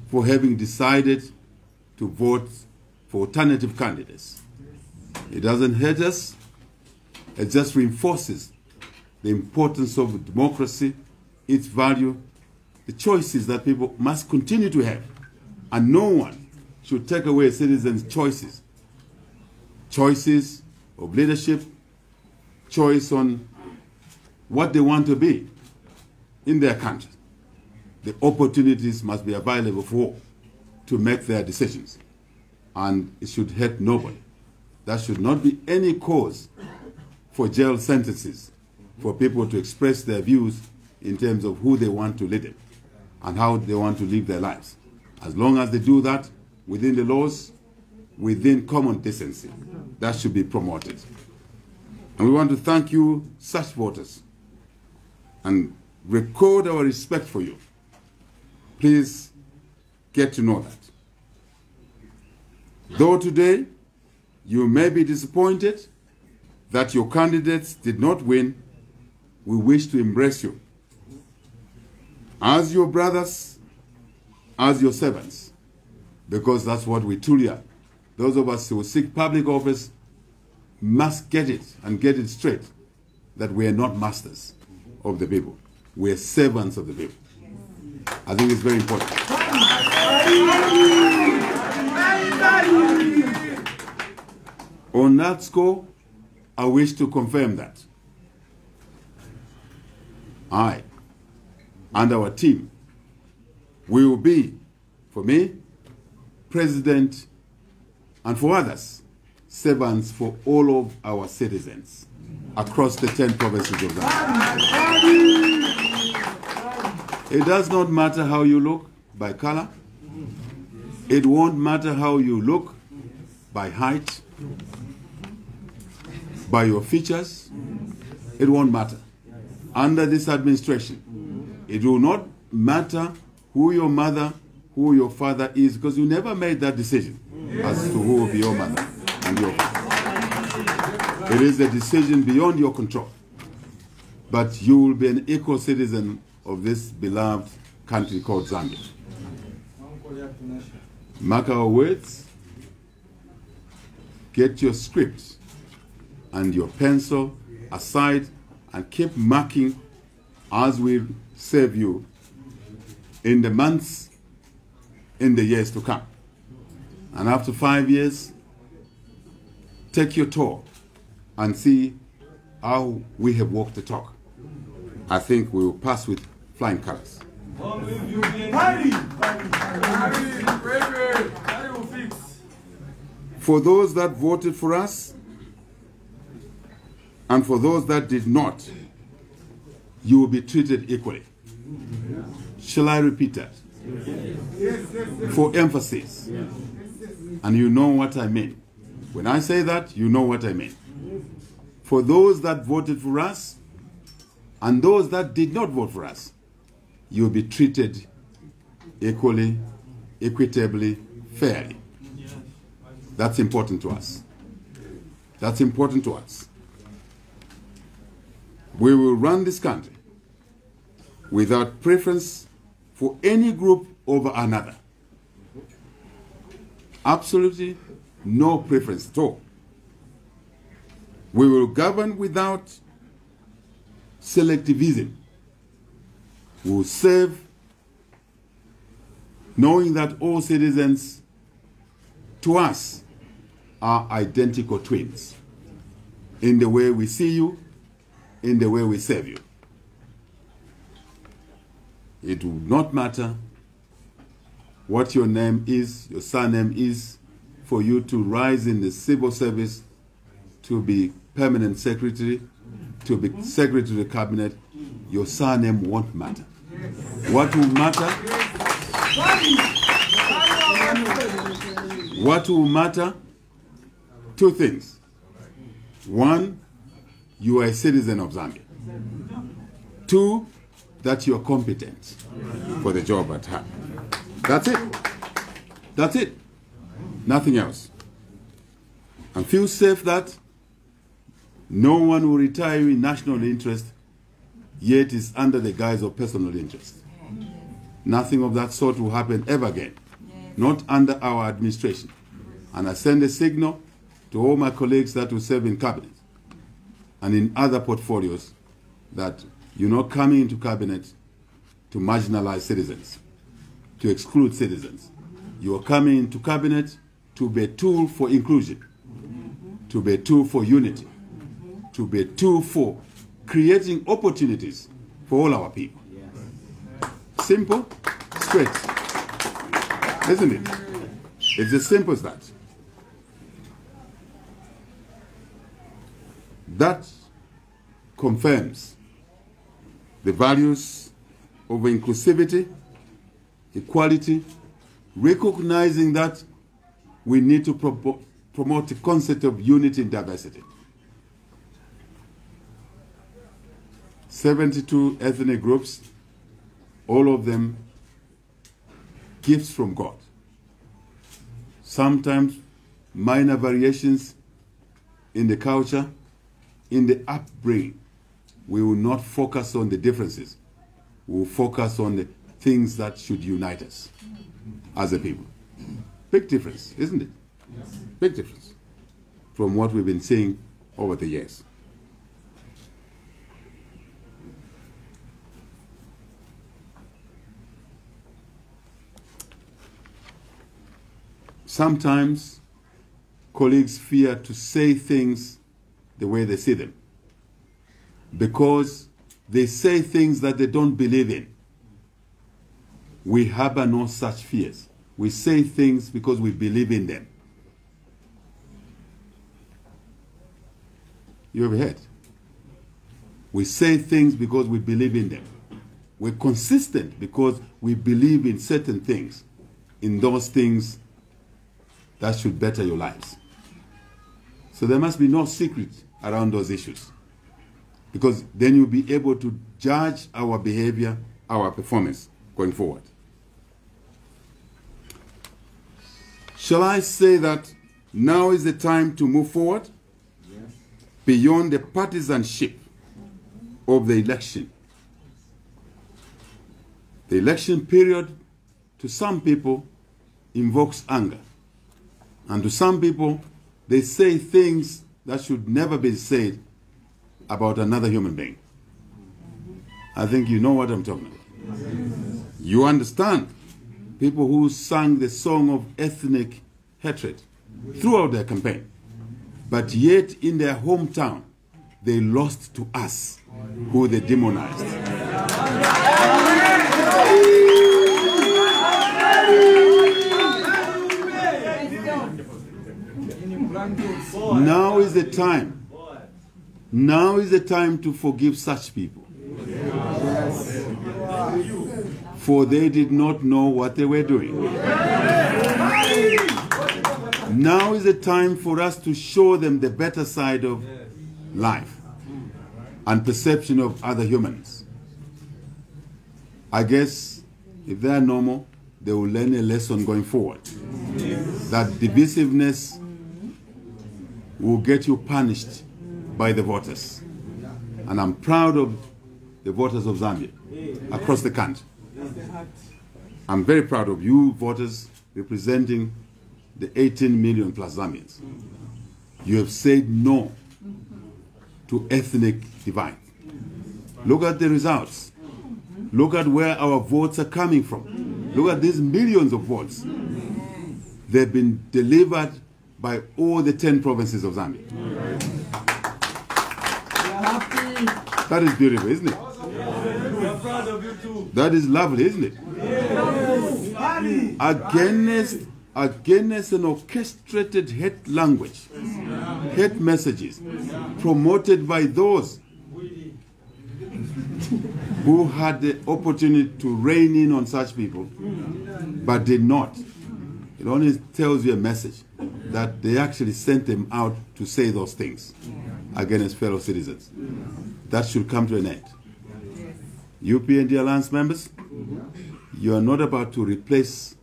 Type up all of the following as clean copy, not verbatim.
for having decided to vote for alternative candidates. It doesn't hurt us, it just reinforces the importance of democracy, its value, the choices that people must continue to have. And no one should take away citizens' choices. Choices of leadership, choice on what they want to be in their country. The opportunities must be available for all to make their decisions. And it should hurt nobody. There should not be any cause for jail sentences for people to express their views in terms of who they want to lead them and how they want to live their lives. As long as they do that within the laws, within common decency, that should be promoted. And we want to thank you, such voters, and record our respect for you. Please get to know that. Though today you may be disappointed that your candidates did not win, we wish to embrace you as your brothers, as your servants, because that's what we truly are. Those of us who seek public office must get it and get it straight that we are not masters of the people. We are servants of the people. I think it's very important. On that score, I wish to confirm that I and our team will be, for me, president, and for others, servants for all of our citizens across the 10 provinces of Zambia. It does not matter how you look by color. It won't matter how you look by height, by your features. It won't matter. Under this administration, it will not matter who your mother, who your father is, because you never made that decision as to who will be your mother and your father. It is a decision beyond your control. But you will be an equal citizen of this beloved country called Zambia. Mark our words, get your script and your pencil aside and keep marking as we serve you in the months, in the years to come. And after 5 years, take your tour and see how we have walked the talk. I think we will pass with flying colors. For those that voted for us, and for those that did not, you will be treated equally. Shall I repeat that? For emphasis. And you know what I mean. When I say that, you know what I mean. For those that voted for us, and those that did not vote for us, you will be treated equally, equitably, fairly. That's important to us. That's important to us. We will run this country without preference for any group over another. Absolutely no preference at all. We will govern without selectivism. We will serve knowing that all citizens to us are identical twins in the way we see you, in the way we serve you. It will not matter what your name is, your surname is, for you to rise in the civil service, to be permanent secretary, to be secretary to the cabinet. Your surname won't matter. What will matter? What will matter? Two things. One, you are a citizen of Zambia. Two, that you are competent for the job at hand. That's it. That's it. Nothing else. And feel safe that no one will retire you in national interest, yet is under the guise of personal interest. Nothing of that sort will happen ever again. Not under our administration. And I send a signal to all my colleagues that will serve in cabinet and in other portfolios that you're not coming into cabinet to marginalize citizens, to exclude citizens. You are coming into cabinet to be a tool for inclusion, to be a tool for unity, to be a tool for creating opportunities for all our people. Simple, straight. Isn't it? It's as simple as that. That confirms the values of inclusivity, equality, recognizing that we need to promote the concept of unity and diversity. 72 ethnic groups, all of them gifts from God. Sometimes minor variations in the culture, in the upbringing. We will not focus on the differences. We will focus on the things that should unite us as a people. Big difference, isn't it? Yes. Big difference from what we've been seeing over the years. Sometimes colleagues fear to say things the way they see them because they say things that they don't believe in. We harbor no such fears. We say things because we believe in them. You ever heard? We say things because we believe in them. We're consistent because we believe in certain things, in those things that should better your lives. So there must be no secret around those issues, because then you'll be able to judge our behavior, our performance going forward. Shall I say that now is the time to move forward beyond the partisanship of the election? The election period, to some people, invokes anger. And to some people, they say things that should never be said about another human being. I think you know what I'm talking about. You understand people who sang the song of ethnic hatred throughout their campaign, but yet in their hometown, they lost to us, who they demonized. Now is the time. Now is the time to forgive such people. For they did not know what they were doing. Now is the time for us to show them the better side of life and perception of other humans. I guess if they are normal, they will learn a lesson going forward. That divisiveness will get you punished by the voters. And I'm proud of the voters of Zambia across the country. I'm very proud of you voters representing the 18 million plus Zambians. You have said no to ethnic divide. Look at the results. Look at where our votes are coming from. Look at these millions of votes. They've been delivered by all the 10 provinces of Zambia. That is beautiful, isn't it? That is lovely, isn't it? Against an orchestrated hate language, hate messages promoted by those who had the opportunity to rein in on such people, but did not. It only tells you a message that they actually sent them out to say those things against fellow citizens. That should come to an end. UPND Alliance members, you are not about to replace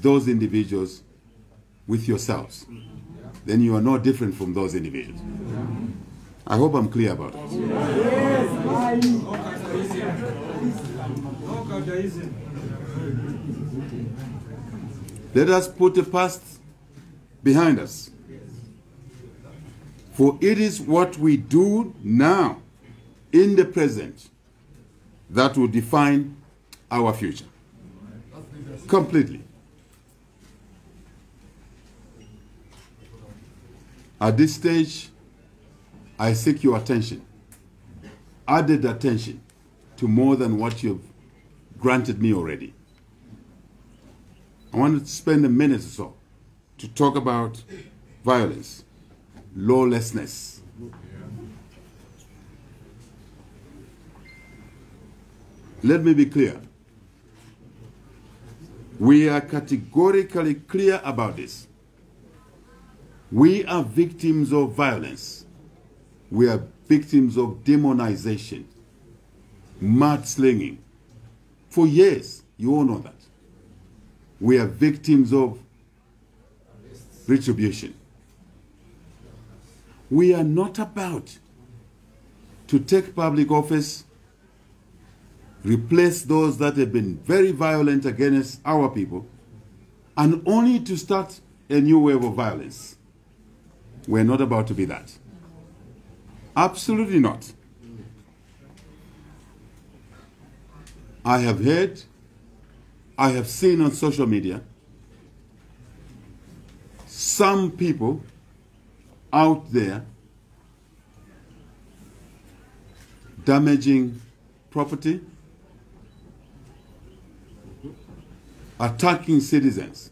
those individuals with yourselves. Then you are no different from those individuals. I hope I'm clear about it. Let us put the past behind us. For it is what we do now, in the present, that will define our future. Completely. At this stage, I seek your attention, added attention to more than what you've granted me already. I want to spend a minute or so to talk about violence, lawlessness. Let me be clear. We are categorically clear about this. We are victims of violence. We are victims of demonization, mudslinging. For years, you all know that. We are victims of retribution. We are not about to take public office, replace those that have been very violent against our people, and only to start a new wave of violence. We're not about to be that. Absolutely not. I have heard, I have seen on social media, some people out there damaging property, attacking citizens.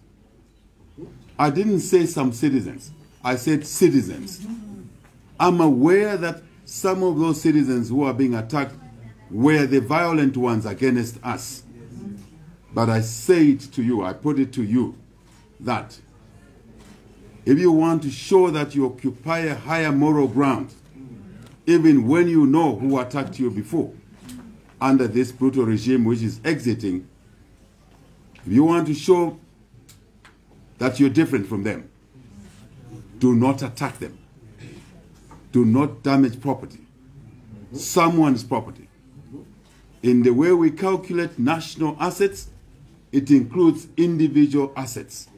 I didn't say some citizens. I said citizens. I'm aware that some of those citizens who are being attacked were the violent ones against us. But I say it to you, I put it to you, that if you want to show that you occupy a higher moral ground, even when you know who attacked you before, under this brutal regime which is exiting, if you want to show that you're different from them, do not attack them. Do not damage property, someone's property. In the way we calculate national assets, it includes individual assets.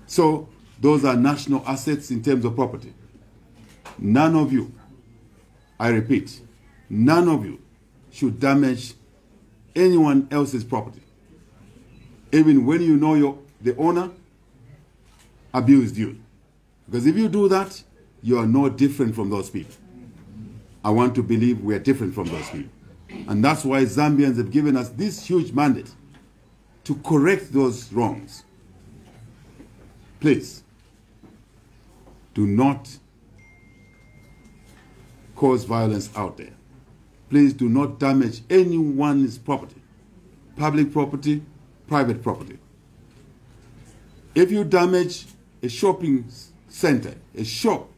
So those are national assets in terms of property. None of you, I repeat, none of you should damage anyone else's property. Even when you know the owner abused you. Because if you do that, you are no different from those people. I want to believe we are different from those people. And that's why Zambians have given us this huge mandate to correct those wrongs. Please, do not cause violence out there. Please do not damage anyone's property, public property, private property. If you damage a shopping center, a shop,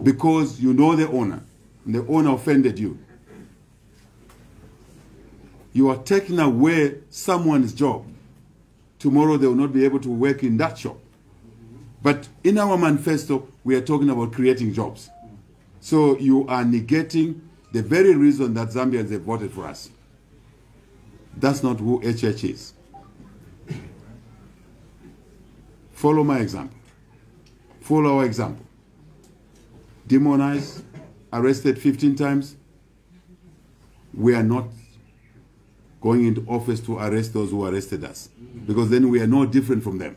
because you know the owner, and the owner offended you, you are taking away someone's job. Tomorrow they will not be able to work in that shop. But in our manifesto, we are talking about creating jobs. So you are negating the very reason that Zambians have voted for us. That's not who HH is. Follow my example. Follow our example. Demonized, arrested 15 times. We are not going into office to arrest those who arrested us, because then we are no different from them.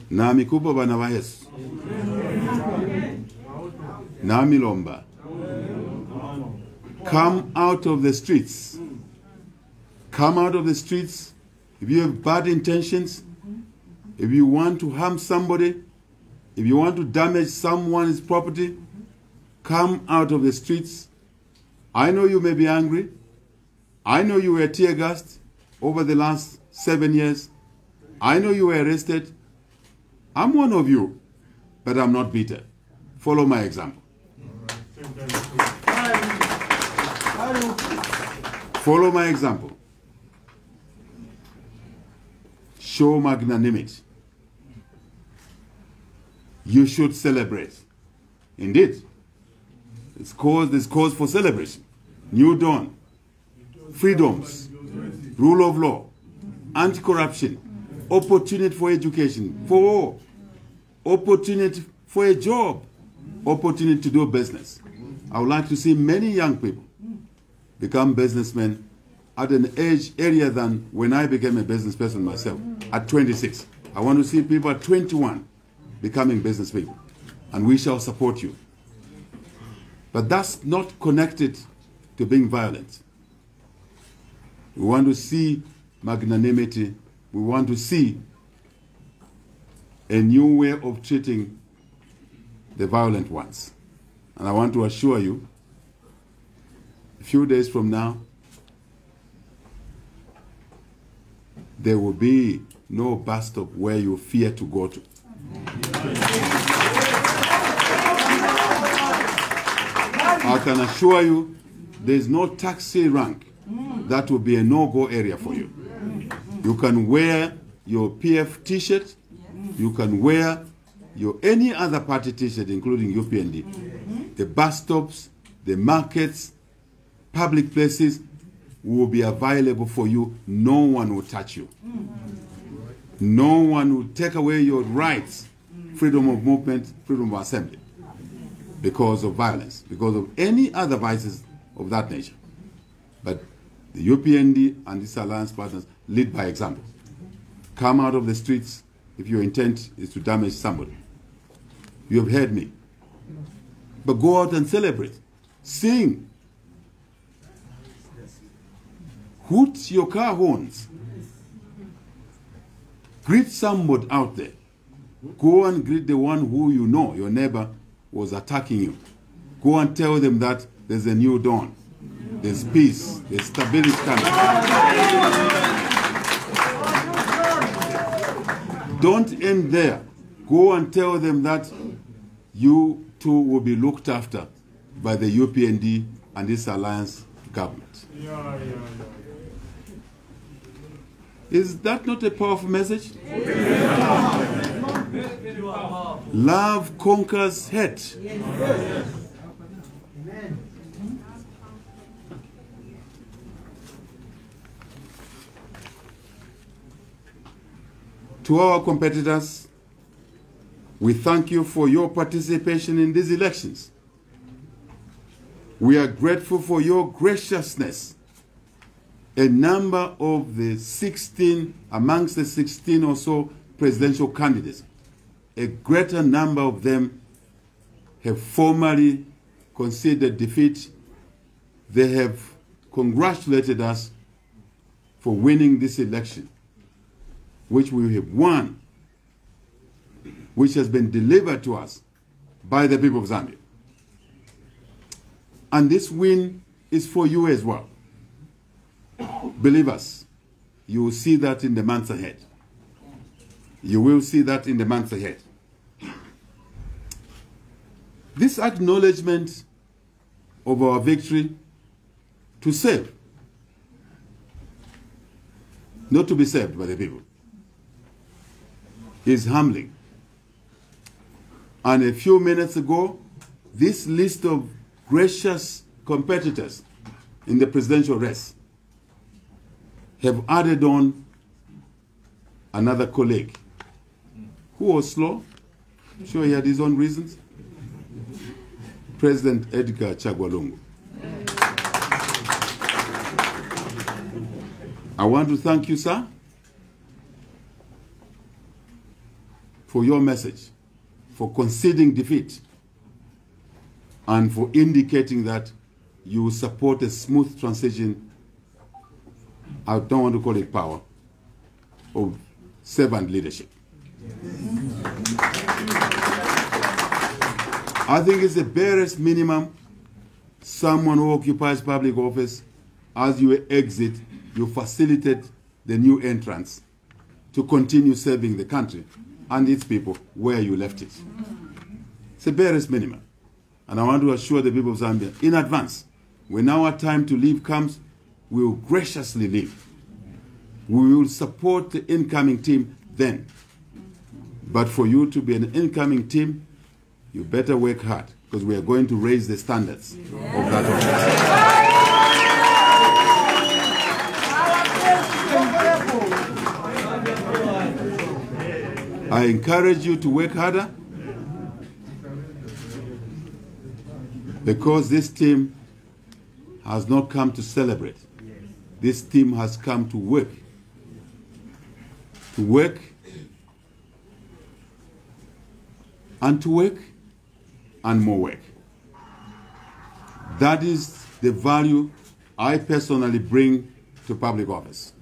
Nami kubo bana wa Yesu. Nami lomba. Come out of the streets. Come out of the streets. If you have bad intentions, if you want to harm somebody, if you want to damage someone's property, come out of the streets. I know you may be angry. I know you were tear-gassed over the last 7 years. I know you were arrested. I'm one of you, but I'm not bitter. Follow my example. Follow my example. Show magnanimity. You should celebrate. Indeed, There's cause for celebration. New dawn, freedoms, rule of law, anti-corruption, opportunity for education, for all, opportunity for a job, opportunity to do business. I would like to see many young people become businessmen at an age earlier than when I became a business person myself, at 26. I want to see people at 21 becoming business people, and we shall support you. But that's not connected to being violent. We want to see magnanimity. We want to see a new way of treating the violent ones. And I want to assure you, a few days from now, there will be no bus stop where you fear to go to. I can assure you, there is no taxi rank that will be a no-go area for you. You can wear your PF t-shirt, you can wear your any other party t-shirt, including UPND. The bus stops, the markets, public places will be available for you. No one will touch you. No one will take away your rights, freedom of movement, freedom of assembly, because of violence, because of any other vices of that nature. But the UPND and these alliance partners lead by example. Come out of the streets if your intent is to damage somebody. You have heard me. But go out and celebrate. Sing. Hoot your car horns. Greet somebody out there. Go and greet the one who you know, your neighbor, was attacking you. Go and tell them that there's a new dawn. There's peace. There's stability coming. Don't end there. Go and tell them that you too will be looked after by the UPND and this alliance government. Is that not a powerful message? Love conquers hate. To our competitors, we thank you for your participation in these elections. We are grateful for your graciousness. A number of the 16, amongst the 16 or so presidential candidates, a greater number of them have formally conceded defeat. They have congratulated us for winning this election, which we have won, which has been delivered to us by the people of Zambia. And this win is for you as well. Believe us, you will see that in the months ahead. You will see that in the months ahead. This acknowledgement of our victory to save, not to be saved by the people, is humbling. And a few minutes ago, this list of gracious competitors in the presidential race have added on another colleague who was slow. I'm sure he had his own reasons. President Edgar Chagwa Lungu. I want to thank you, sir, for your message, for conceding defeat, and for indicating that you support a smooth transition. I don't want to call it power, of servant leadership. I think it's the barest minimum. Someone who occupies public office, as you exit, you facilitate the new entrants to continue serving the country and its people where you left it. It's the barest minimum. And I want to assure the people of Zambia in advance, when our time to leave comes, we will graciously leave. We will support the incoming team then. But for you to be an incoming team, you better work hard. because we are going to raise the standards of that office. I encourage you to work harder, because this team has not come to celebrate. This team has come to work. To work and to work and more work. That is the value I personally bring to public office.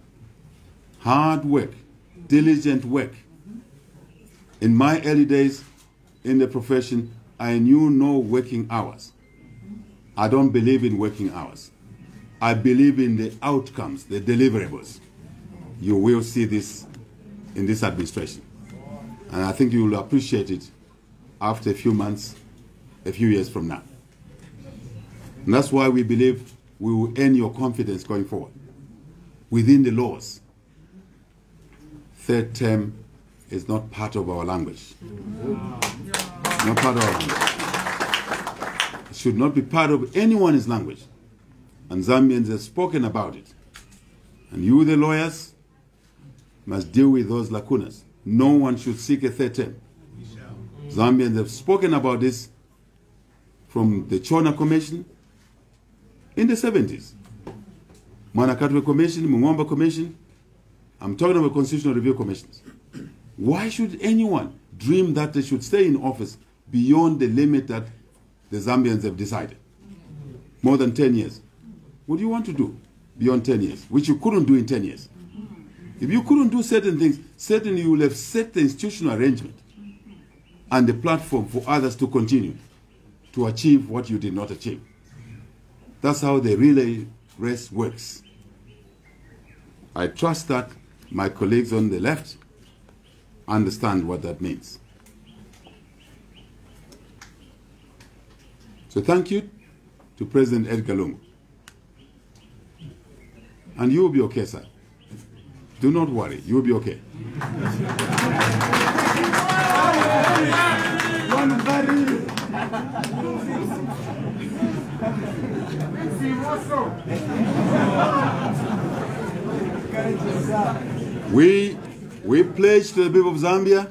Hard work, diligent work. In my early days in the profession, I knew no working hours. I don't believe in working hours. I believe in the outcomes, the deliverables. You will see this in this administration. And I think you will appreciate it after a few months, a few years from now. And that's why we believe we will earn your confidence going forward. Within the laws, third term is not part of our language. Not part of our language. It should not be part of anyone's language. And Zambians have spoken about it. And you, the lawyers, must deal with those lacunas. No one should seek a third term. Zambians have spoken about this from the Chona Commission in the 70s. Manakatwe Commission, Mungomba Commission. I'm talking about Constitutional Review Commissions. Why should anyone dream that they should stay in office beyond the limit that the Zambians have decided? More than 10 years. What do you want to do beyond 10 years, which you couldn't do in 10 years? If you couldn't do certain things, certainly you will have set the institutional arrangement and the platform for others to continue to achieve what you did not achieve. That's how the relay race works. I trust that my colleagues on the left understand what that means. So thank you to President Edgar Lungu. And you will be okay, sir. Do not worry, you will be okay. We pledge to the people of Zambia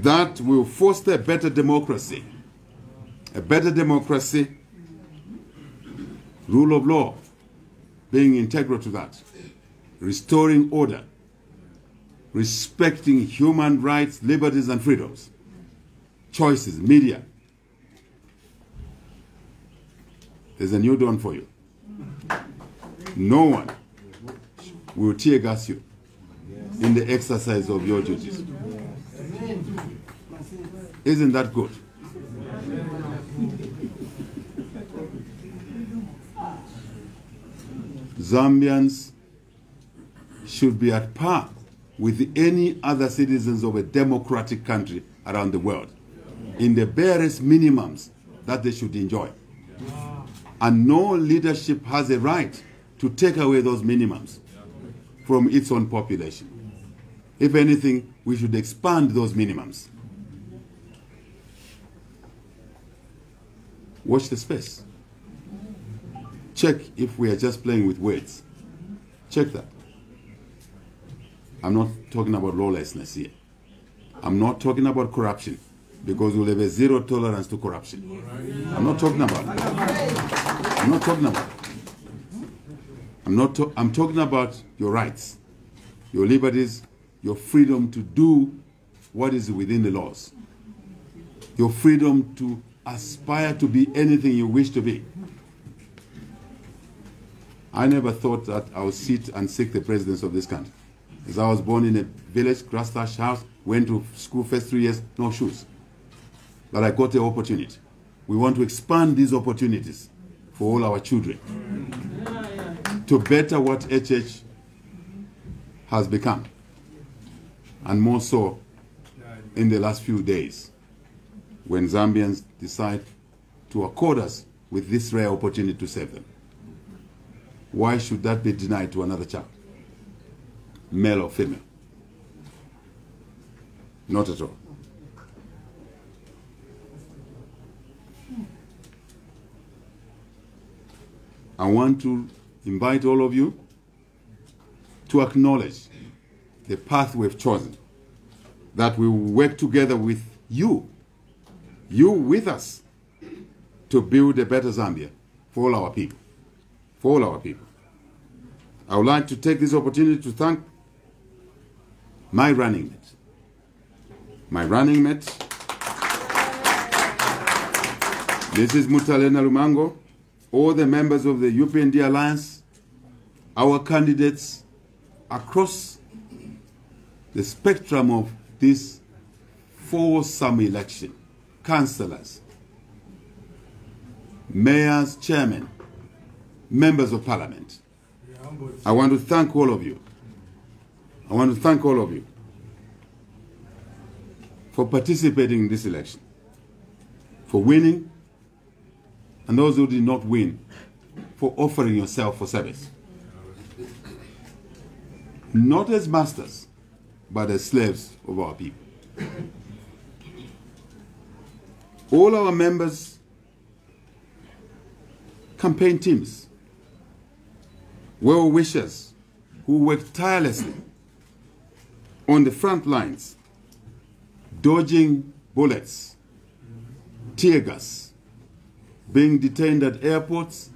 that we will foster a better democracy. A better democracy, rule of law being integral to that, restoring order, respecting human rights, liberties and freedoms, choices, media. There's a new dawn for you. No one will tear gas you in the exercise of your duties. Isn't that good? Zambians should be at par with any other citizens of a democratic country around the world in the barest minimums that they should enjoy. And no leadership has a right to take away those minimums from its own population. If anything, we should expand those minimums. Watch the space. Check if we are just playing with words. Check that. I'm not talking about lawlessness here. I'm not talking about corruption, because we'll have a zero tolerance to corruption. I'm not talking about it. I'm not talking about it. I'm talking about your rights, your liberties, your freedom to do what is within the laws, your freedom to aspire to be anything you wish to be. I never thought that I would sit and seek the presidency of this country. As I was born in a village, grass-thatched house, went to school first 3 years, no shoes. But I got the opportunity. We want to expand these opportunities for all our children to better what HH has become, and more so in the last few days, when Zambians decide to accord us with this rare opportunity to serve them. Why should that be denied to another child, male or female? Not at all. I want to invite all of you to acknowledge the path we've chosen, that we will work together with you with us, to build a better Zambia for all our people. For all our people. I would like to take this opportunity to thank my running mate. My running mate, Mrs. Mutalena Lumango, all the members of the UPND Alliance, our candidates across the spectrum of this four-sum election, councillors, mayors, chairmen, members of parliament. I want to thank all of you. I want to thank all of you for participating in this election, for winning, and those who did not win, for offering yourself for service. Not as masters, but as slaves of our people. All our members, campaign teams, well-wishers who worked tirelessly on the front lines, dodging bullets, tear gas, being detained at airports,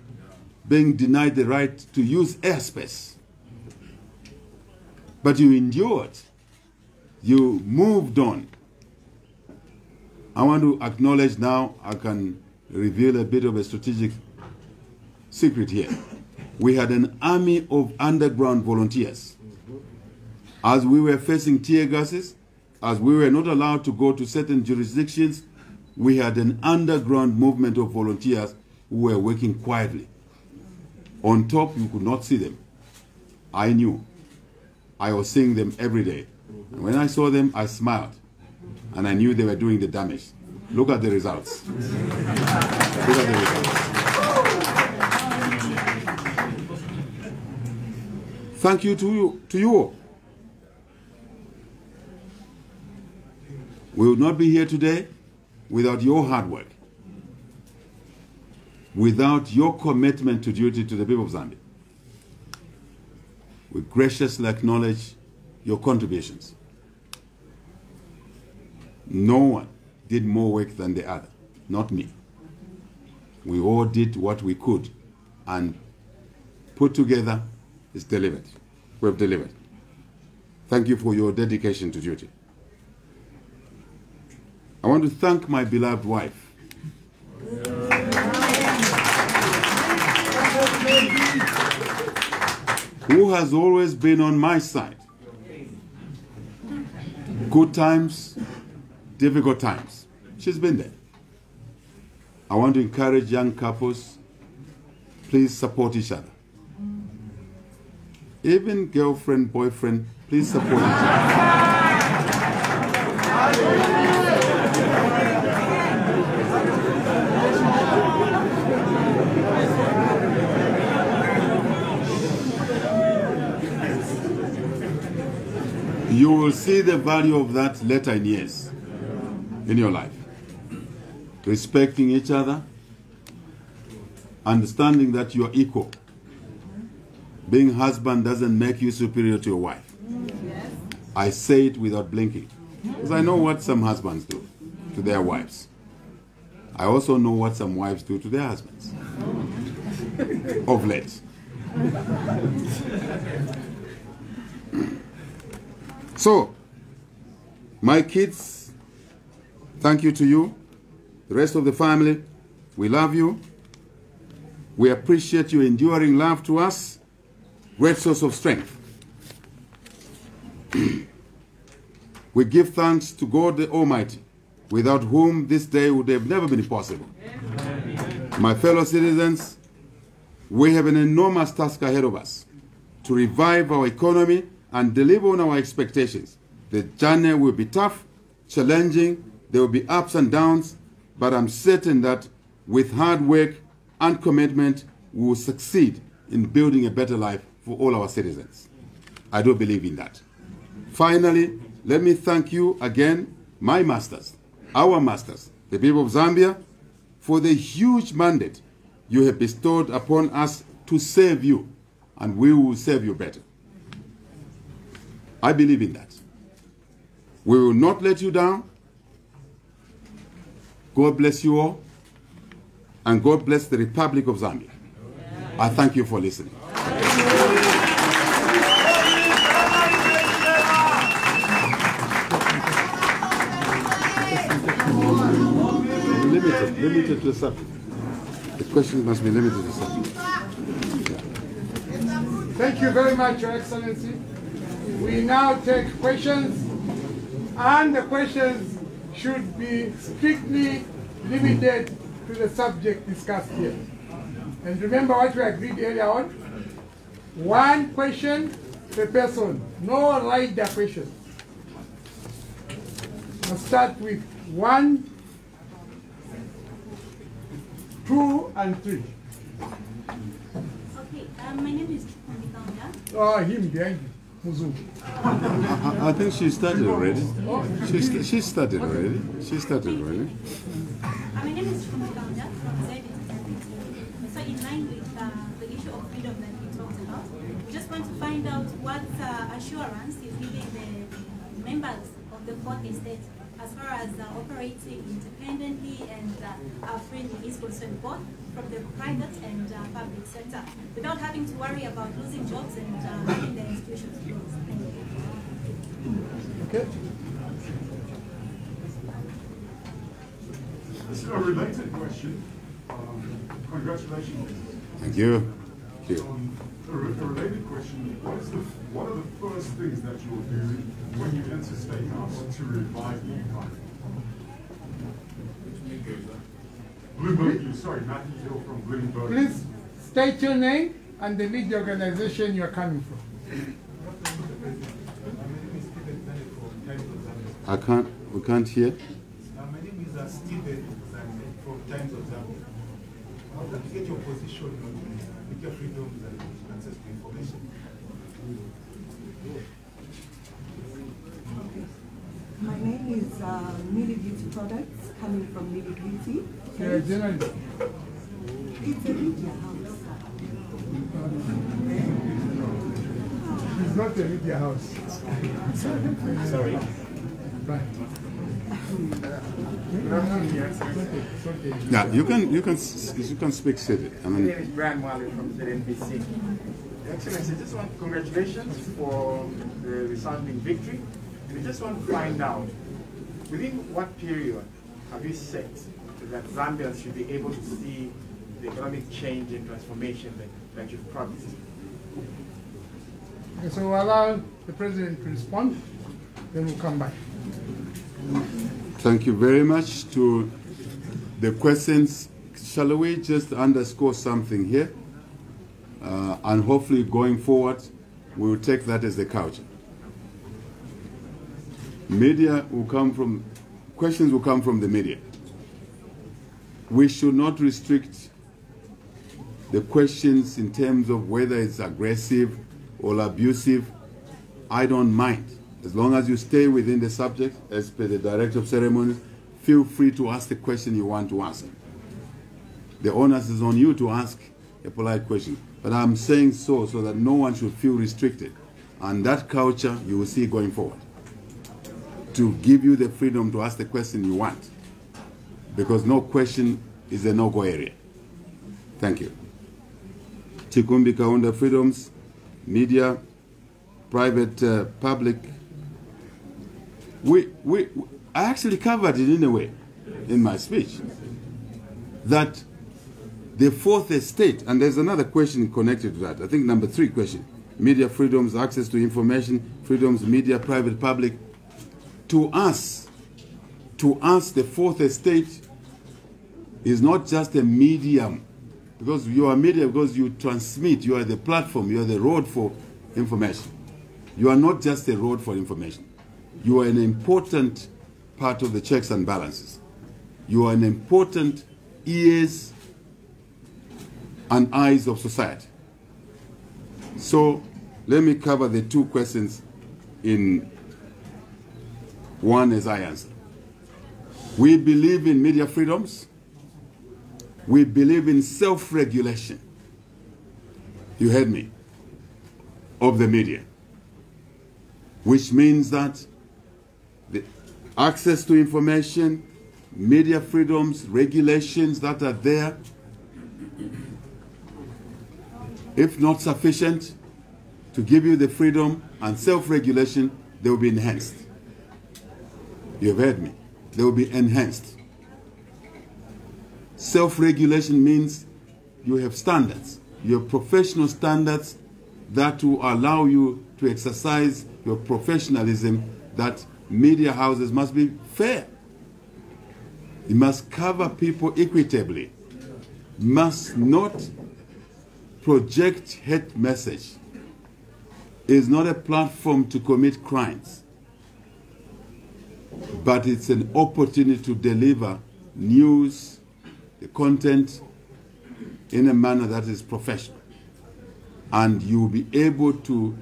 being denied the right to use airspace. But you endured. You moved on. I want to acknowledge now, I can reveal a bit of a strategic secret here. We had an army of underground volunteers. As we were facing tear gases, as we were not allowed to go to certain jurisdictions, we had an underground movement of volunteers who were working quietly. On top, you could not see them. I knew. I was seeing them every day. And when I saw them, I smiled. And I knew they were doing the damage. Look at the results. Look at the results. Thank you to you all. We would not be here today without your hard work, without your commitment to duty to the people of Zambia. We graciously acknowledge your contributions. No one did more work than the other, not me. We all did what we could, and put together is delivered. We've delivered. Thank you for your dedication to duty. I want to thank my beloved wife. Who has always been on my side. Good times, difficult times. She's been there. I want to encourage young couples, please support each other. Even girlfriend, boyfriend, please support each other. You will see the value of that later in years in your life. Respecting each other, understanding that you are equal. Being husband doesn't make you superior to your wife. Yes. I say it without blinking, because I know what some husbands do to their wives. I also know what some wives do to their husbands of late. So, my kids, thank you to you. The rest of the family, we love you. We appreciate your enduring love to us. Great source of strength. We give thanks to God the Almighty, without whom this day would have never been possible. My fellow citizens, we have an enormous task ahead of us to revive our economy and deliver on our expectations. The journey will be tough, challenging, there will be ups and downs, but I'm certain that with hard work and commitment, we will succeed in building a better life for all our citizens. I do believe in that. Finally, let me thank you again, my masters, our masters, the people of Zambia, for the huge mandate you have bestowed upon us to serve you, and we will serve you better. I believe in that. We will not let you down. God bless you all, and God bless the Republic of Zambia. I thank you for listening. Limited to the subject. The questions must be limited to the subject. Thank you very much, Your Excellency. We now take questions, and the questions should be strictly limited to the subject discussed here. And remember what we agreed earlier on? One question per person, no rider question. We'll start with 1, 2, and 3. Okay, my name is Chukwuemeka. Oh, him behind you, Muzungu. I think she started already. She started already. She started already. My name is Chukwuemeka from ZDT. So in line with the issue of freedom that we talked about, we just want to find out what assurance is giving the members of the fourth estate as far as operating independently and freely is concerned, both from the private and public sector, without having to worry about losing jobs and having their institutions closed. Thank you. Okay. This is a related question. Congratulations. Thank you. Thank you. A related question, what are the first things that you will do when you enter State House to revive the economy? Bloomberg News, sorry, Matthew Hill from Bloomberg. Please state your name and the media organization you are coming from. We can't hear. My name is Stephen from Times of Zambia. I want to get your position on media freedoms and access to information. My name is Millie Beauty Products, coming from Millie Beauty. You're a journalist. It's a media house. It's not a media house. Sorry. Right. Yeah, you can speak seated. I My mean, name is Brian Mwale from ZNBC. Your Excellency, I just want congratulations for the resounding victory. We just want to find out, within what period have you set that Zambians should be able to see the economic change and transformation that you've promised? Okay, so we'll allow the President to respond, then we'll come back. thank you very much to the questions. Shall we just underscore something here? And hopefully going forward, we will take that as the culture. Media will come from, questions will come from the media. We should not restrict the questions in terms of whether it's aggressive or abusive. I don't mind. As long as you stay within the subject, as per the Director of Ceremonies, feel free to ask the question you want to ask. The onus is on you to ask a polite question. But I'm saying so that no one should feel restricted. And that culture you will see going forward, to give you the freedom to ask the question you want. Because no question is a no-go area. Thank you. Chikumbi Kaunda freedoms, media, private, public. I actually covered it in a way in my speech. That the fourth estate, and there's another question connected to that. I think number 3 question. Media freedoms, access to information, freedoms, media, private, public. To us, the fourth estate is not just a medium, because you are media because you transmit, you are the platform, you are the road for information. You are not just a road for information. You are an important part of the checks and balances. You are an important ears and eyes of society. So let me cover the 2 questions in one as I answer. We believe in media freedoms. We believe in self-regulation. You heard me. Of the media. Which means that the access to information, media freedoms, regulations that are there, if not sufficient to give you the freedom and self-regulation, they will be enhanced. You have heard me. They will be enhanced. Self-regulation means you have standards. You have professional standards that will allow you to exercise your professionalism, that media houses must be fair. You must cover people equitably. Must not project hate message. It's not a platform to commit crimes, but it's an opportunity to deliver news, the content, in a manner that is professional. And you will be able to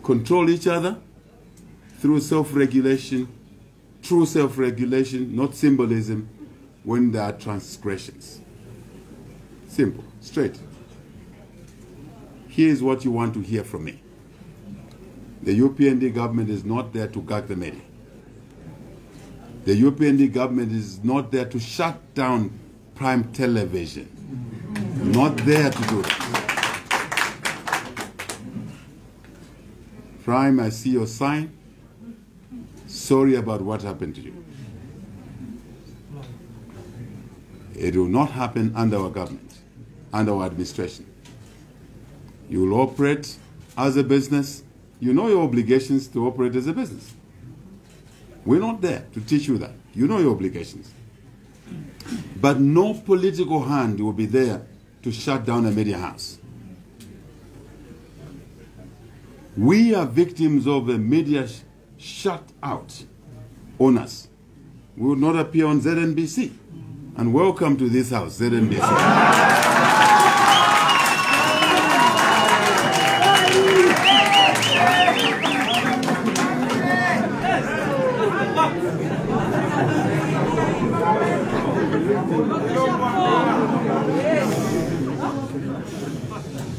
control each other through self-regulation, true self-regulation, not symbolism, when there are transgressions. Simple, straight. Here's what you want to hear from me. The UPND government is not there to gag the media. The UPND government is not there to shut down prime television. Not there to do that. Prime, I see your sign. Sorry about what happened to you. It will not happen under our government, under our administration. You will operate as a business. You know your obligations to operate as a business. We're not there to teach you that. You know your obligations. But no political hand will be there to shut down a media house. We are victims of a media shut out on us. We will not appear on ZNBC. And welcome to this house, ZNBC.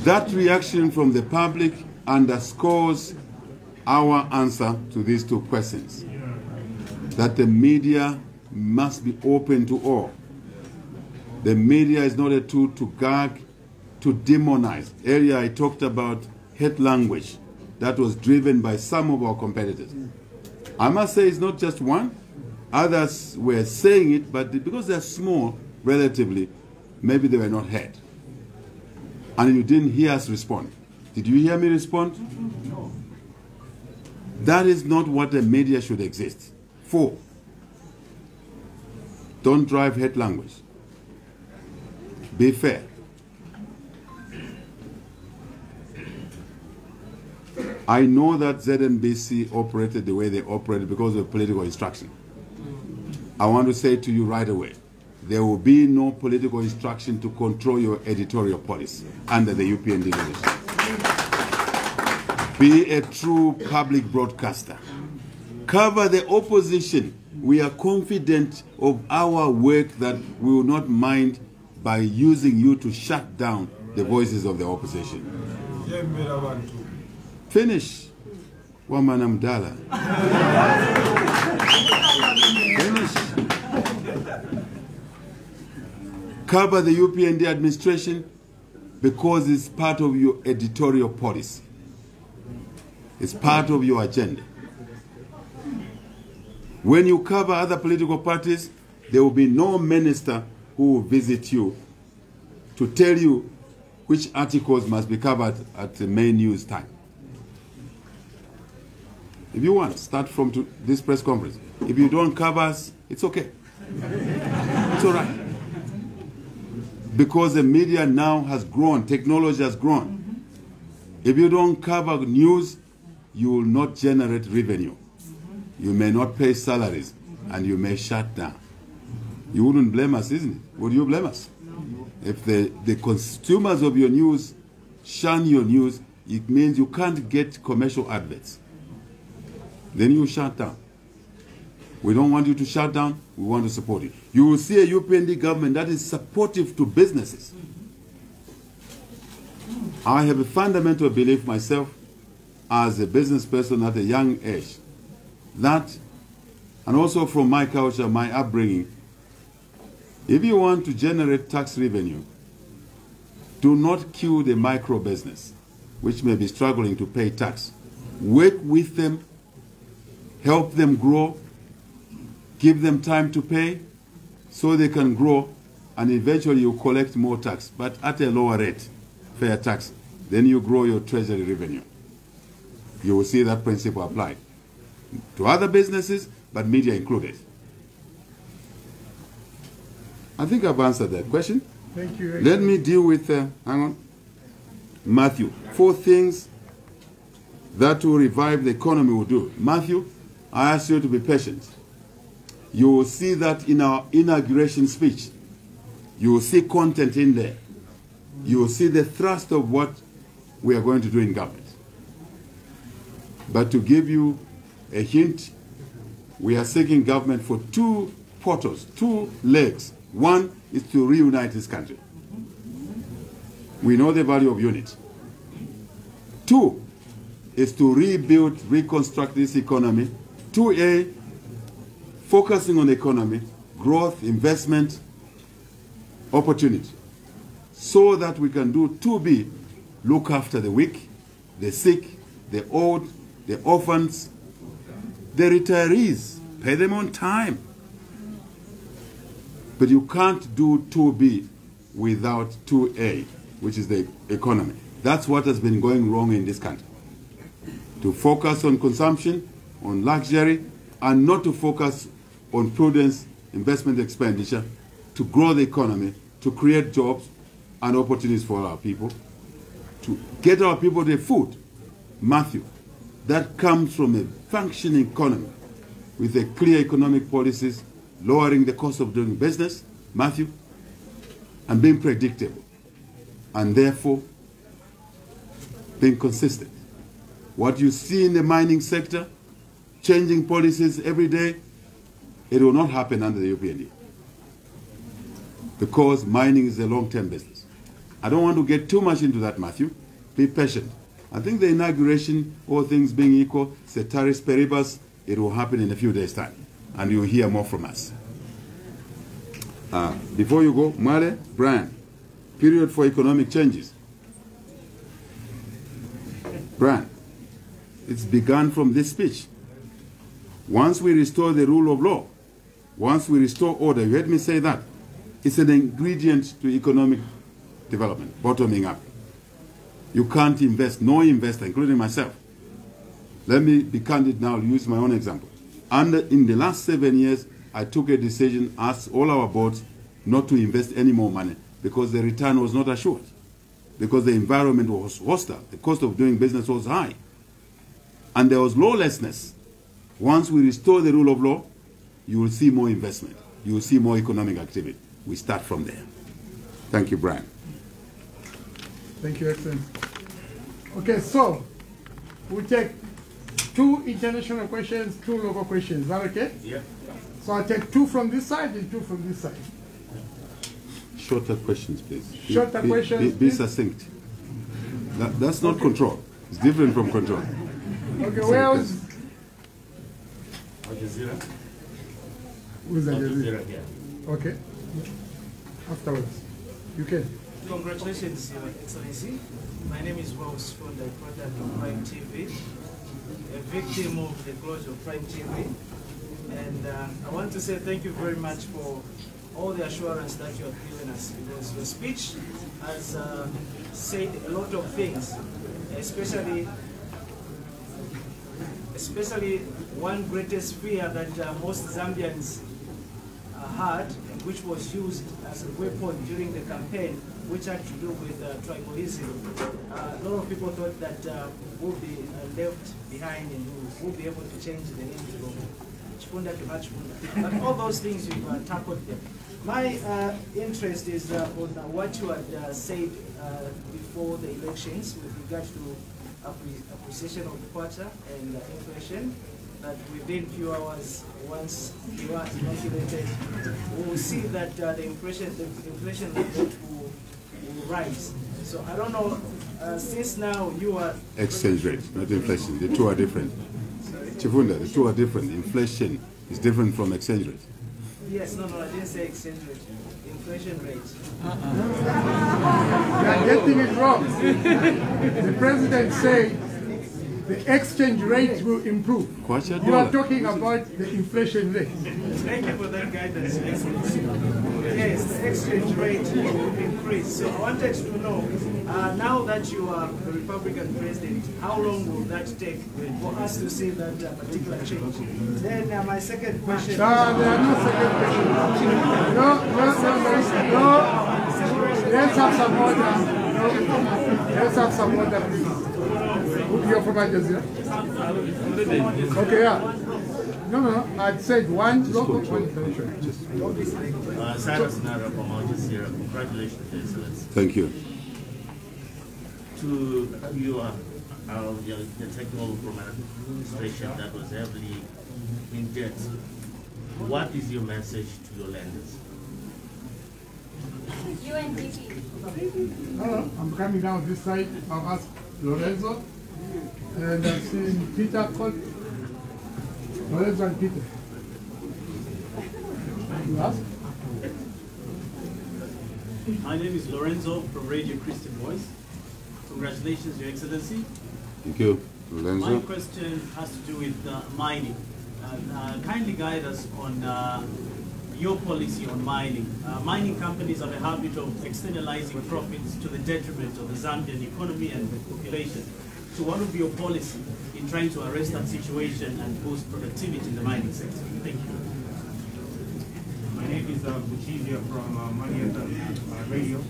That reaction from the public underscores our answer to these two questions. That the media must be open to all. The media is not a tool to gag, to demonize. Earlier I talked about hate language that was driven by some of our competitors. I must say it's not just one. Others were saying it, but because they're small, relatively, maybe they were not heard. And you didn't hear us respond. Did you hear me respond? No. That is not what the media should exist for. Don't drive hate language. Be fair. I know that ZNBC operated the way they operated because of political instruction. I want to say to you right away, there will be no political instruction to control your editorial policy under the UPND leadership. Be a true public broadcaster. Cover the opposition. We are confident of our work that we will not mind by using you to shut down the voices of the opposition. Finish. Wamana Mdala. Finish. Cover the UPND administration because it's part of your editorial policy. It's part of your agenda. When you cover other political parties, there will be no minister who will visit you to tell you which articles must be covered at the main news time. If you want, start from this press conference. If you don't cover us, it's okay. It's all right. Because the media now has grown, technology has grown. If you don't cover news, you will not generate revenue. You may not pay salaries, and you may shut down. You wouldn't blame us, isn't it? Would you blame us? If the consumers of your news shun your news, it means you can't get commercial adverts. Then you shut down. We don't want you to shut down. We want to support you. You will see a UPND government that is supportive to businesses. I have a fundamental belief myself as a business person at a young age that, and also from my culture, my upbringing, if you want to generate tax revenue, do not kill the micro business, which may be struggling to pay tax. Work with them, help them grow, give them time to pay so they can grow, and eventually you collect more tax, but at a lower rate, fair tax. Then you grow your treasury revenue. You will see that principle applied to other businesses, but media included. I think I've answered that question. Thank you. Let me deal with, hang on, Matthew. 4 things that will revive the economy will do. Matthew, I ask you to be patient. You will see that in our inauguration speech. You will see content in there. You will see the thrust of what we are going to do in government. But to give you a hint, we are seeking government for 2 portals, 2 legs. One is to reunite this country. We know the value of unity. 2 is to rebuild, reconstruct this economy. 2A, focusing on the economy, growth, investment, opportunity, so that we can do 2B, look after the weak, the sick, the old, the orphans, the retirees, pay them on time. But you can't do 2B without 2A, which is the economy. That's what has been going wrong in this country. To focus on consumption, on luxury, and not to focus on prudence, investment expenditure, to grow the economy, to create jobs and opportunities for our people, to get our people their food. Matthew, that comes from a functioning economy with a clear economic policies, lowering the cost of doing business, Matthew, and being predictable, and therefore being consistent. What you see in the mining sector, changing policies every day, it will not happen under the UPND, because mining is a long-term business. I don't want to get too much into that, Matthew. Be patient. I think the inauguration, all things being equal, ceteris paribus, it will happen in a few days' time, and you'll hear more from us. Before you go, Male, Brian, period for economic changes. Brian, it's begun from this speech. Once we restore the rule of law, once we restore order, you heard me say that, it's an ingredient to economic development, bottoming up. You can't invest, no investor, including myself. Let me be candid now, use my own example. In the last 7 years, I took a decision, asked all our boards not to invest any more money because the return was not assured, because the environment was hostile, the cost of doing business was high, and there was lawlessness. Once we restore the rule of law, you will see more investment. You will see more economic activity. We start from there. Thank you, Brian. Thank you, Excellency. Okay, so we take 2 international questions, 2 local questions. Is that okay? Yeah. So I'll take 2 from this side and 2 from this side. Shorter questions, please. Shorter questions, Be please. succinct. That's not control. It's different from control. Okay, where was... Al Jazeera. Who's Al Al Jazeera? Jazeera, yeah. Okay. Afterwards. You can. Congratulations, Your Excellency. My name is Rose from the product of Prime TV, a victim of the closure of Prime TV. And I want to say thank you very much for all the assurance that you have given us, because your speech has said a lot of things, especially one greatest fear that most Zambians had, which was used as a weapon during the campaign, which had to do with tribalism. A lot of people thought that we'll be left behind and we'll be able to change the name from Chipunda to Machipunda. But all those things, you've tackled them. My interest is on what you had said before the elections with regard to appreciation of the kwacha and inflation, that within few hours, once you are inoculated, we will see that the inflation rate will will rise. So I don't know, since now you are... Exchange rate, not inflation. The two are different. Chifunda, the two are different. Inflation is different from exchange rate. Yes, no, I didn't say exchange rate. Inflation rate. You are getting it wrong. The president said the exchange rate will improve. You are talking about the inflation rate. Thank you for that guidance. Yes, the exchange rate will increase. So I wanted to know, now that you are the Republican president, how long will that take for us to see that particular change? Then my second question... No, there are no second questions. No. Let's have some order. No. Let's have some order, please. You're from Al Jazeera? Okay, yeah. No. I said one local, one international. Cyrus Nara from Al Jazeera. Congratulations, Your Excellency. Thank you. To the technical from an administration that was heavily in debt, what is your message to your lenders? UNDP. I'm coming down this side. I'll ask Lorenzo. And I've seen Peter called. Lorenzo and Peter. You ask? My name is Lorenzo from Radio Christian Voice. Congratulations, Your Excellency. Thank you, Lorenzo. My question has to do with mining. Kindly guide us on your policy on mining. Mining companies have a habit of externalizing profits to the detriment of the Zambian economy and the population. So what would be your policy in trying to arrest that situation and boost productivity in the mining sector? Thank you. My name is Buchizia from Maniata Radio.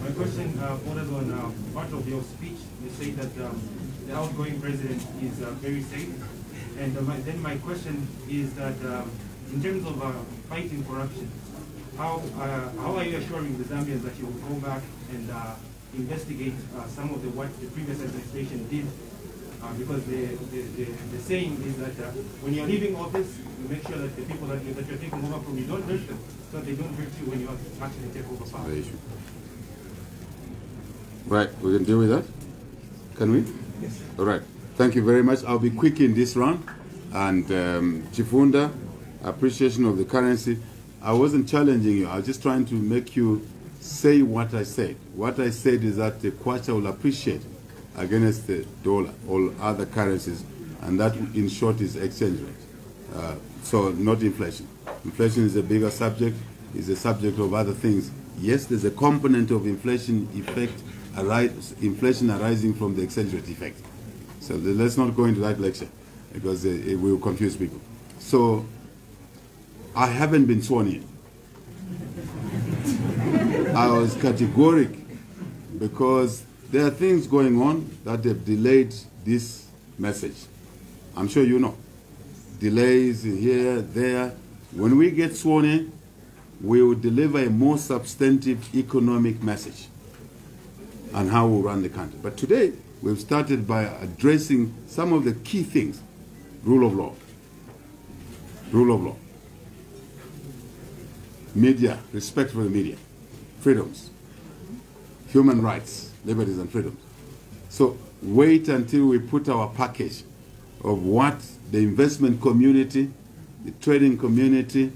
My question borders on part of your speech. You say that the outgoing president is very safe. And then my question is that in terms of fighting corruption, how are you assuring the Zambians that you will go back and investigate some of what the previous administration did? Because the saying is that when you're leaving office, you make sure that the people that you're taking over from, you don't hurt them, so they don't hurt you when you actually take over power. Right, we can deal with that? Can we? Yes. All right. Thank you very much. I'll be quick in this round. And Chifunda, appreciation of the currency. I wasn't challenging you. I was just trying to make you say what I said. What I said is that the Kwacha will appreciate against the dollar, all other currencies, and that, in short, is exchange rate. So not inflation. Inflation is a bigger subject, is a subject of other things. Yes, there's a component of inflation effect, inflation arising from the exchange rate effect. So let's not go into that lecture, because it will confuse people. So I haven't been sworn in. I was categoric because there are things going on that have delayed this message. I'm sure you know. Delays here, there. When we get sworn in, we will deliver a more substantive economic message on how we run the country. But today, we've started by addressing some of the key things. Rule of law. Rule of law. Media, respect for the media. Freedoms. Human rights, liberties and freedoms. So wait until we put our package of what the investment community, the trading community,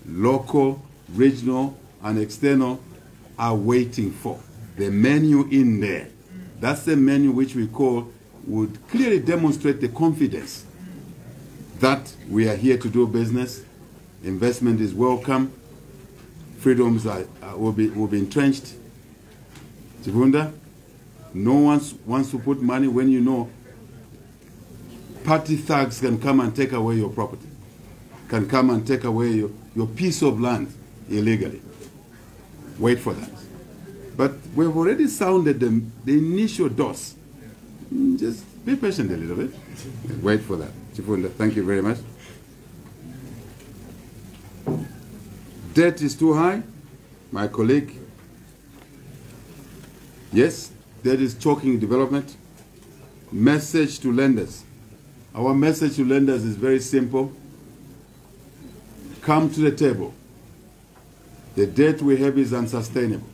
local, regional, and external are waiting for. The menu in there. That's the menu which we call would clearly demonstrate the confidence that we are here to do business. Investment is welcome. Freedoms will be entrenched. Chifunda, no one wants to put money when you know party thugs can come and take away your property, can come and take away your piece of land illegally. Wait for that. But we've already sounded the initial dose. Just be patient a little bit. Wait for that. Chifunda, thank you very much. Debt is too high. My colleague, yes, debt is choking development. Message to lenders. Our message to lenders is very simple. Come to the table. The debt we have is unsustainable.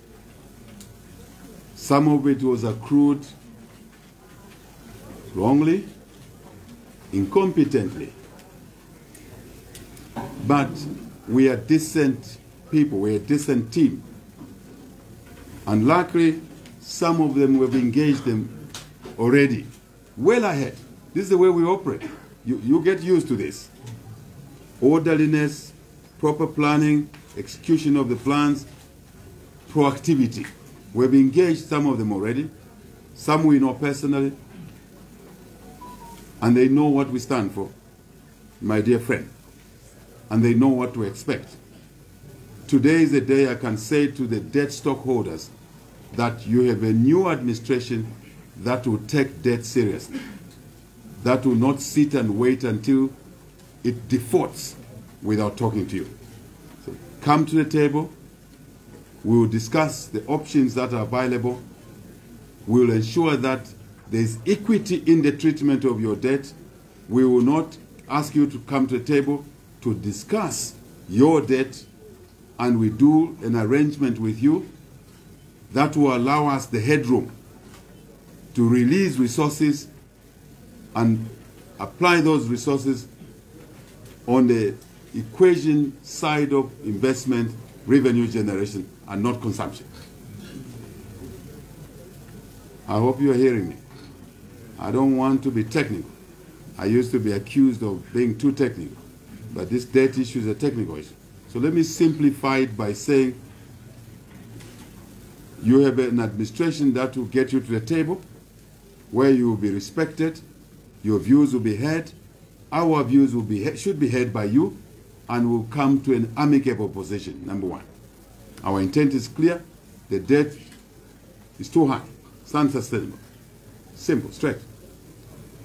Some of it was accrued wrongly, incompetently. But we are decent people, we're a decent team. And luckily, some of them we've engaged them already, well ahead. This is the way we operate. You get used to this. Orderliness, proper planning, execution of the plans, proactivity. We've engaged some of them already. Some we know personally. And they know what we stand for, my dear friend. And they know what to expect. Today is the day I can say to the debt stockholders that you have a new administration that will take debt seriously, that will not sit and wait until it defaults without talking to you. So come to the table. We will discuss the options that are available. We will ensure that there is equity in the treatment of your debt. We will not ask you to come to the table to discuss your debt, and we do an arrangement with you that will allow us the headroom to release resources and apply those resources on the equation side of investment, revenue generation, and not consumption. I hope you are hearing me. I don't want to be technical. I used to be accused of being too technical, but this debt issue is a technical issue. So let me simplify it by saying you have an administration that will get you to the table where you will be respected, your views will be heard, our views will be should be heard by you, and will come to an amicable position, number one. Our intent is clear. The debt is too high. It's unsustainable. Simple, straight.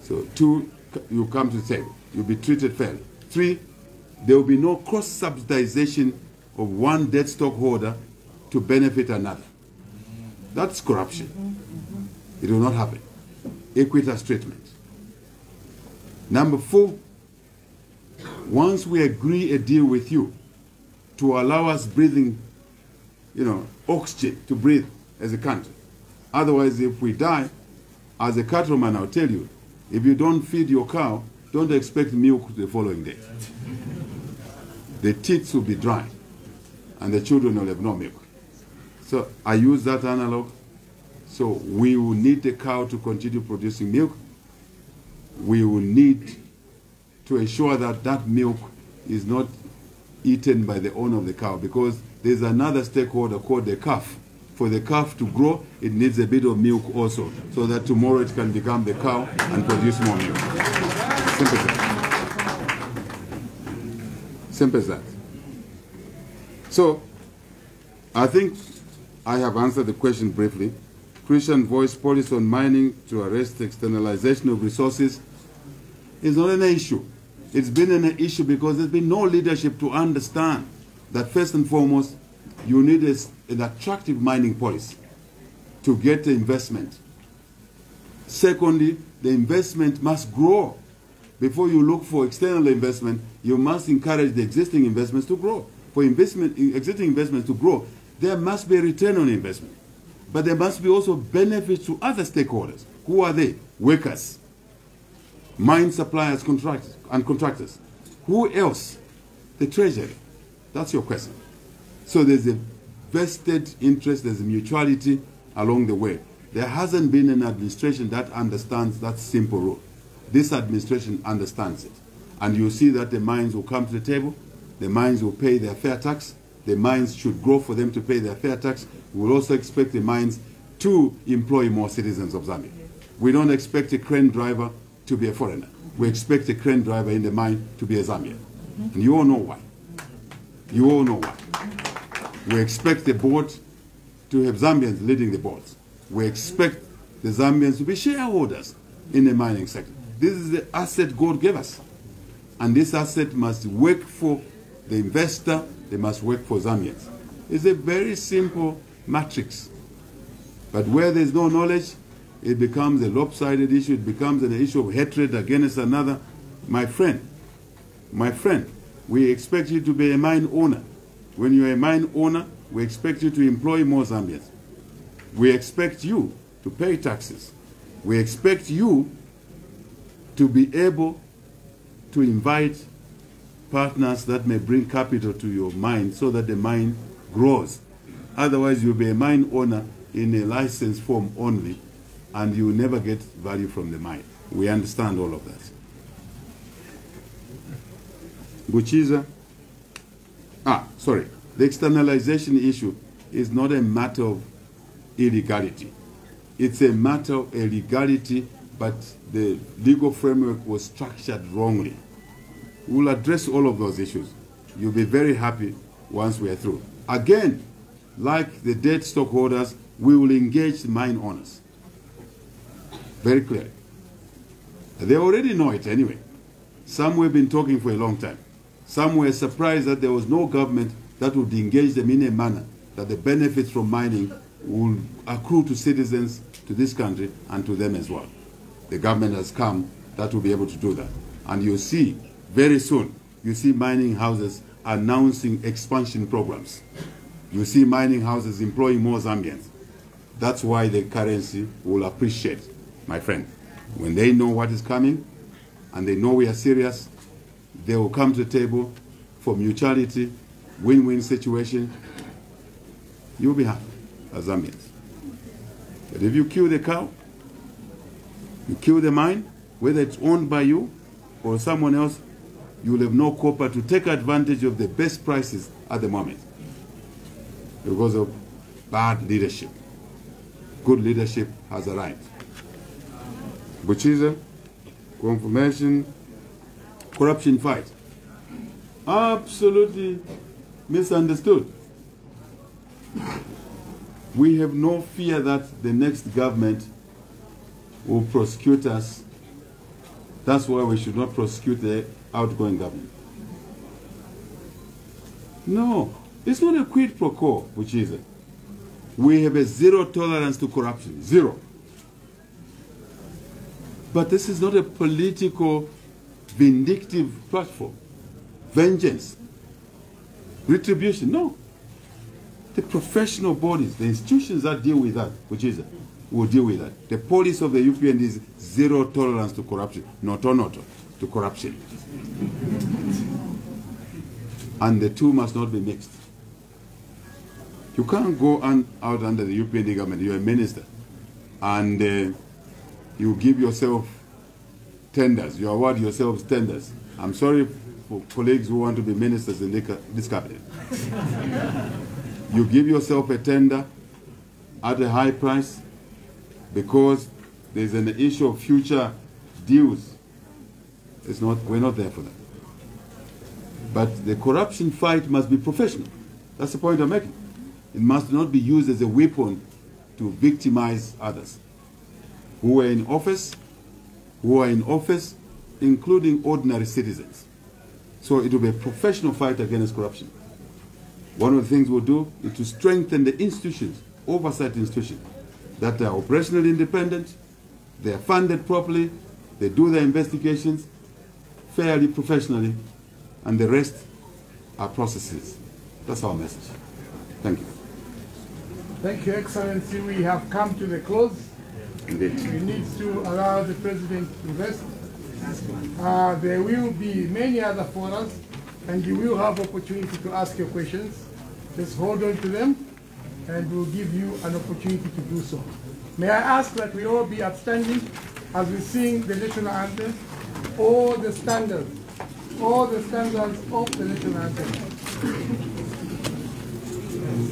So 2, you come to the table. You'll be treated fairly. 3, there will be no cross-subsidization of one debt stockholder to benefit another. That's corruption. It will not happen. Equitable treatment. Number 4, once we agree a deal with you to allow us breathing, oxygen to breathe as a country. Otherwise, if we die, as a cattleman, I'll tell you, if you don't feed your cow, don't expect milk the following day. The teats will be dry, and the children will have no milk. So I use that analog. So we will need the cow to continue producing milk. We will need to ensure that that milk is not eaten by the owner of the cow, because there's another stakeholder called the calf. For the calf to grow, it needs a bit of milk also, so that tomorrow it can become the cow and produce more milk. Simple as that. Simple as that. So, I think I have answered the question briefly. Christian voice policy on mining to arrest externalization of resources is not an issue. It's been an issue because there's been no leadership to understand that first and foremost, you need an attractive mining policy to get the investment. Secondly, the investment must grow. Before you look for external investment, you must encourage the existing investments to grow. For existing investments to grow, there must be a return on investment. But there must be also benefits to other stakeholders. Who are they? Workers, mine suppliers, contractors. Who else? The Treasury. That's your question. So there's a vested interest, there's a mutuality along the way. There hasn't been an administration that understands that simple rule. This administration understands it. And you see that the mines will come to the table, the mines will pay their fair tax, the mines should grow for them to pay their fair tax. We will also expect the mines to employ more citizens of Zambia. We don't expect a crane driver to be a foreigner. We expect a crane driver in the mine to be a Zambian. And you all know why. You all know why. We expect the board to have Zambians leading the boards. We expect the Zambians to be shareholders in the mining sector. This is the asset God gave us. And this asset must work for the investor, they must work for Zambians. It's a very simple matrix. But where there's no knowledge, it becomes a lopsided issue, it becomes an issue of hatred against another. My friend, we expect you to be a mine owner. When you're a mine owner, we expect you to employ more Zambians. We expect you to pay taxes. We expect you to be able to invite partners that may bring capital to your mine so that the mine grows. Otherwise, you'll be a mine owner in a license form only, and you will never get value from the mine. We understand all of that. Buchiza, sorry. The externalization issue is not a matter of illegality. It's a matter of illegality, but the legal framework was structured wrongly. We'll address all of those issues. You'll be very happy once we are through. Again, like the debt stockholders, we will engage the mine owners. Very clearly. They already know it anyway. Some we've been talking for a long time. Some were surprised that there was no government that would engage them in a manner that the benefits from mining will accrue to citizens, to this country, and to them as well. The government has come that will be able to do that. And you see, very soon, you see mining houses announcing expansion programs. You see mining houses employing more Zambians. That's why the currency will appreciate, my friend. When they know what is coming, and they know we are serious, they will come to the table for mutuality, win-win situation. You'll be happy as Zambians. But if you kill the cow, you kill the mine, whether it's owned by you or someone else, you will have no copper to take advantage of the best prices at the moment because of bad leadership. Good leadership has arrived. Buchiza, confirmation, corruption fight. Absolutely misunderstood. We have no fear that the next government will prosecute us. That's why we should not prosecute the outgoing government. No, it's not a quid pro quo, which is it. We have a zero tolerance to corruption, zero. But this is not a political, vindictive platform. Vengeance, retribution, no. The professional bodies, the institutions that deal with that, which is it, will deal with that. The policy of the UPND is zero tolerance to corruption, not to corruption. And the two must not be mixed. You can't go out under the UPND government, you're a minister, and you give yourself tenders, you award yourselves tenders. I'm sorry for colleagues who want to be ministers in this cabinet. You give yourself a tender at a high price because there's an issue of future deals. We're not there for that. But the corruption fight must be professional. That's the point I'm making. It must not be used as a weapon to victimize others who are in office, including ordinary citizens. So it will be a professional fight against corruption. One of the things we'll do is to strengthen the institutions, oversight institutions, that are operationally independent, they are funded properly, they do their investigations fairly, professionally, and the rest are processes. That's our message. Thank you. Thank you, Excellency. We have come to the close. Indeed. We need to allow the President to rest. There will be many other forums, and you will have opportunity to ask your questions. Just hold on to them, and we'll give you an opportunity to do so. May I ask that we all be upstanding as we sing the national anthem, all the standards of the national anthem.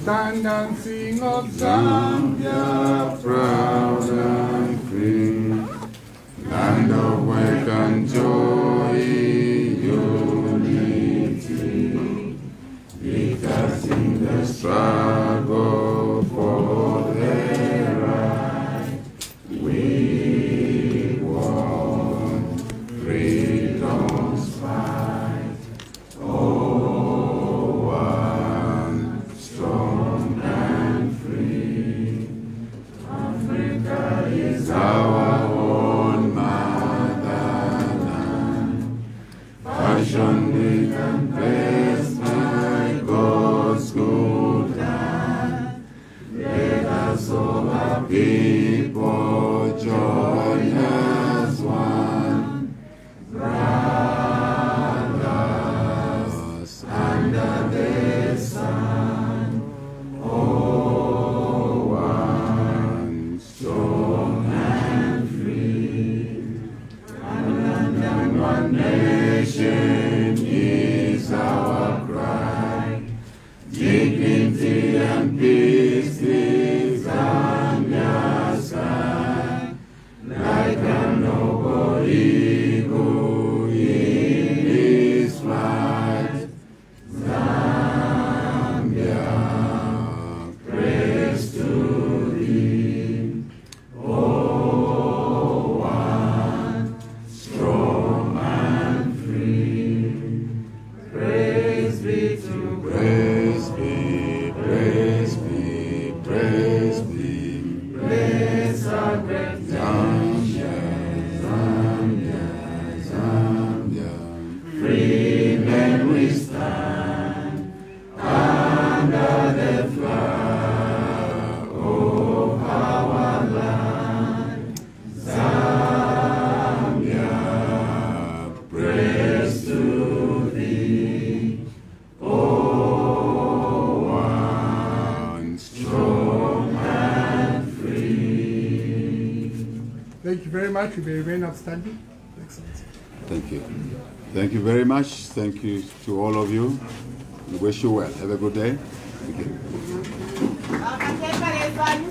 Stand and sing of Zambia, proud and free, land of work and joy, unity, leaders in the struggle for their right. We want freedom's fight. Oh, one strong and free. Africa is our own motherland, fashioned and blessed by God's good hand. people join as one, brothers under the sun, oh, one, strong and free, and one nation is our cry, dignity and peace is Zambia's sky, like a noble eagle in his flight. Zambia, praise to thee, oh, one, strong and free. Praise be to praise be, praise be, praise be. Praise our great Zambia, Zambia, Zambia. Free men we stand under the flag of our land. Zambia, praise to thee, oh, one, strong and free. Thank you very much. You may remain outstanding. Excellent. Thank you. Thank you very much. Thank you to all of you. We wish you well. Have a good day. Thank you.